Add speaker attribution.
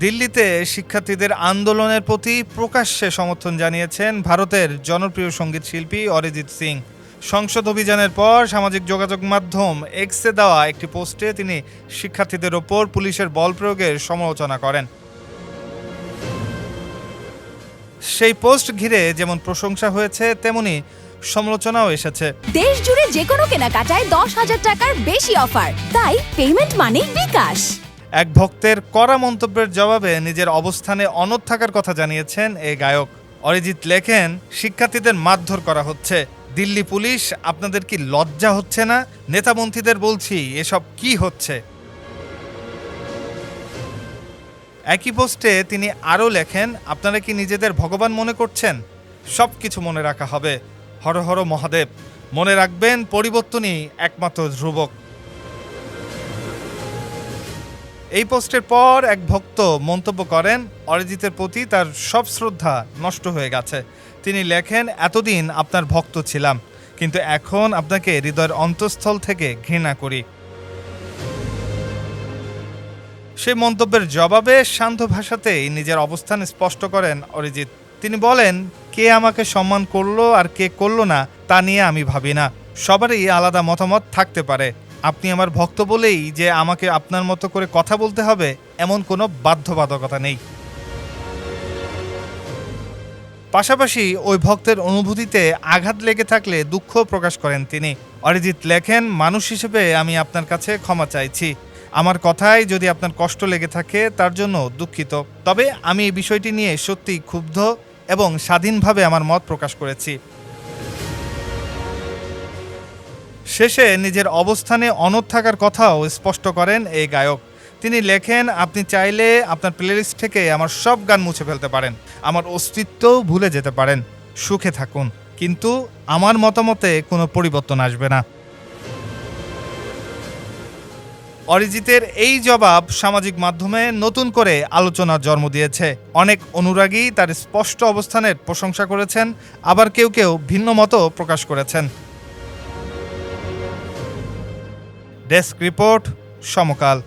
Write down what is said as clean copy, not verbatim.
Speaker 1: দিল্লিতে শিক্ষার্থীদের আন্দোলনের প্রতি প্রকাশ্যে সমর্থন জানিয়েছেন ভারতের জনপ্রিয় সঙ্গীত শিল্পী অরিজিৎ সিং। সংসদ অভিযানের পর সামাজিক যোগাযোগ মাধ্যম এক্সে দেওয়া একটি পোস্টে তিনি শিক্ষার্থীদের ওপর পুলিশের বল প্রয়োগের সমালোচনা করেন। সেই পোস্ট ঘিরে যেমন প্রশংসা হয়েছে, তেমনি সমালোচনাও এসেছে।
Speaker 2: দেশ জুড়ে যে কোনো কেনাকাটায় 10,000 টাকার বেশি অফার, তাই পেমেন্ট মানেই বিকাশ।
Speaker 1: এক ভক্তের কড়া মন্তব্যের জবাবে নিজের অবস্থানে অনড় থাকার কথা জানিয়েছেন এই গায়ক। অরিজিৎ লেখেন, শিক্ষার্থীদের মারধর করা হচ্ছে, দিল্লি পুলিশ আপনাদের কি লজ্জা হচ্ছে না? নেতামন্ত্রীদের বলছি, এসব কি হচ্ছে? একই পোস্টে তিনি আরও লেখেন, আপনারা কি নিজেদের ভগবান মনে করছেন? সব কিছু মনে রাখা হবে, হর হর মহাদেব। মনে রাখবেন, পরিবর্তনই একমাত্র ধ্রুবক। এই পোস্টের পর এক ভক্ত মন্তব্য করেন, অরিজিতের প্রতি তার সব শ্রদ্ধা নষ্ট হয়ে গেছে। তিনি লেখেন, এতদিন আপনার ভক্ত ছিলাম, কিন্তু এখন আপনাকে হৃদয়ের অন্তঃস্থল থেকে ঘৃণা করি। সেই মন্তব্যের জবাবে শান্ত ভাষাতেই নিজের অবস্থান স্পষ্ট করেন অরিজিৎ। তিনি বলেন, কে আমাকে সম্মান করলো আর কে করলো না তা নিয়ে আমি ভাবি না। সবারই আলাদা মতামত থাকতে পারে। আপনি আমার ভক্ত বলেই যে আমাকে আপনার মতো করে কথা বলতে হবে, এমন কোনো বাধ্যবাধকতা নেই। পাশাপাশি ওই ভক্তের অনুভূতিতে আঘাত লেগে থাকলে দুঃখ প্রকাশ করেন তিনি। অরিজিৎ লেখেন, মানুষ হিসেবে আমি আপনার কাছে ক্ষমা চাইছি। আমার কথায় যদি আপনার কষ্ট লেগে থাকে তার জন্য দুঃখিত। তবে আমি এই বিষয়টি নিয়ে সত্যিই ক্ষুব্ধ এবং স্বাধীনভাবে আমার মত প্রকাশ করেছি। শেষে নিজের অবস্থানে অনড় থাকার কথাও স্পষ্ট করেন এই গায়ক। তিনি লেখেন, আপনি চাইলে আপনার প্লেলিস্ট থেকে আমার সব গান মুছে ফেলতে পারেন, আমার অস্তিত্বও ভুলে যেতে পারেন। সুখে থাকুন, কিন্তু আমার মতামতে কোনো পরিবর্তন আসবে না। অরিজিতের এই জবাব সামাজিক মাধ্যমে নতুন করে আলোচনার জন্ম দিয়েছে। অনেক অনুরাগী তার স্পষ্ট অবস্থানের প্রশংসা করেছেন, আবার কেউ কেউ ভিন্ন মতও প্রকাশ করেছেন। ডেস্ক রিপোর্ট, সমকাল।